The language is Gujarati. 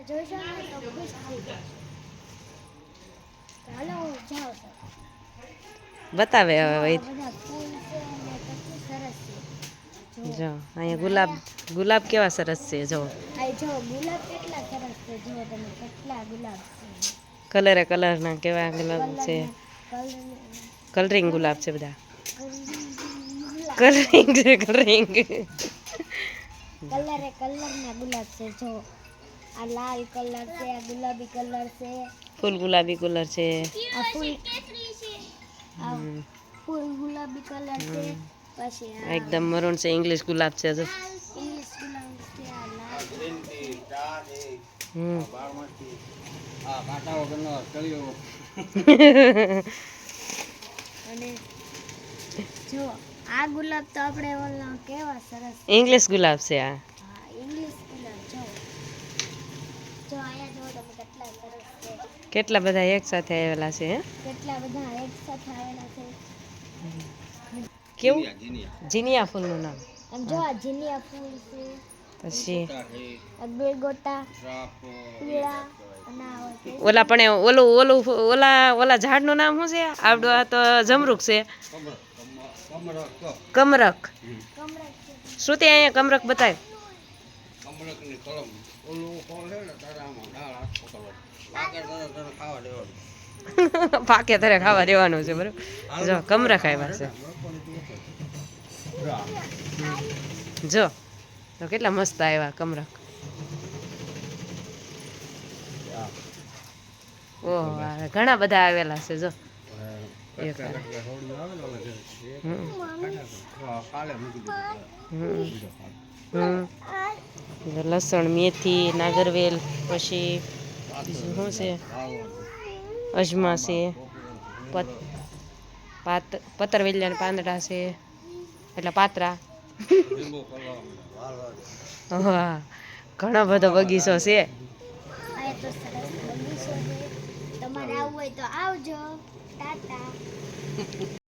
જોશો ને તો ખુશ થઈ જશો. ચાલો હું જાઉં છું. બતાવે હવે આ વૈદ. બધા ફૂલ છે અને કેટલું સરસ છે. જો અહીંયા ગુલાબ કેવા સરસ છે. જો આ જો ગુલાબ કેટલા સરસ છે. જો તમે કેટલા ગુલાબ છે. કલરના કેવા ગુલાબ છે. કલરના કલરિંગ ગુલાબ છે બધા. ગુલાબ કલરિંગ છે કલરિંગ. કલરના ગુલાબ છે. જો આ લાલ કલર છે, આ ગુલાબી કલર છે, ફૂલ ગુલાબી કલર છે. આ ફૂલ ગુલાબી કલર છે. પછી આ એકદમ મરૂન છે. ઇંગ્લિશ ગુલાબ છે. જો ઇંગ્લિશ ગુલાબ છે. આ લાલ અને જો આ ગુલાબ તો આપણે ઓલા કેવા સરસ. ઇંગ્લિશ ગુલાબ છે આ. હા ઇંગ્લિશ ગુલાબ જો અહીંયા જો તમે કેટલા સરસ છે. કેટલા બધા એક સાથે આવેલા છે. હે કેટલા બધા એક સાથે આવેલા છે. કેવું જીનિયા ફૂલનું નામ. આમ જો આ જીનિયા ફૂલ છે. પછી આ બે ગોટા પીળા અને આ ઓલા પણ ઓલા ઝાડનું નામ શું છે? આવડું આ તો જમરૂક છે. કમરક. કમરક છે. શ્રુતિ અહીંયા કમરક બતાય. પાકે તારે ખાવા દેવાનું છે. બરોબર. જો કમરક આવ્યા છે. જો તો કેટલા મસ્ત આવ્યા કમરક. ઓહો ઘણા બધા આવેલા છે. જો લસણ, મેથી, નાગરવેલ, પછી શું છે અજમા છે, પતરવેલિયાના પાંદડા છે, એટલે પાત્રા. હા ઘણો બધો બગીચો છે. આ તો સરસ બગીચો છે. તમારે આવવું હોય તો આવજો. ટાટા.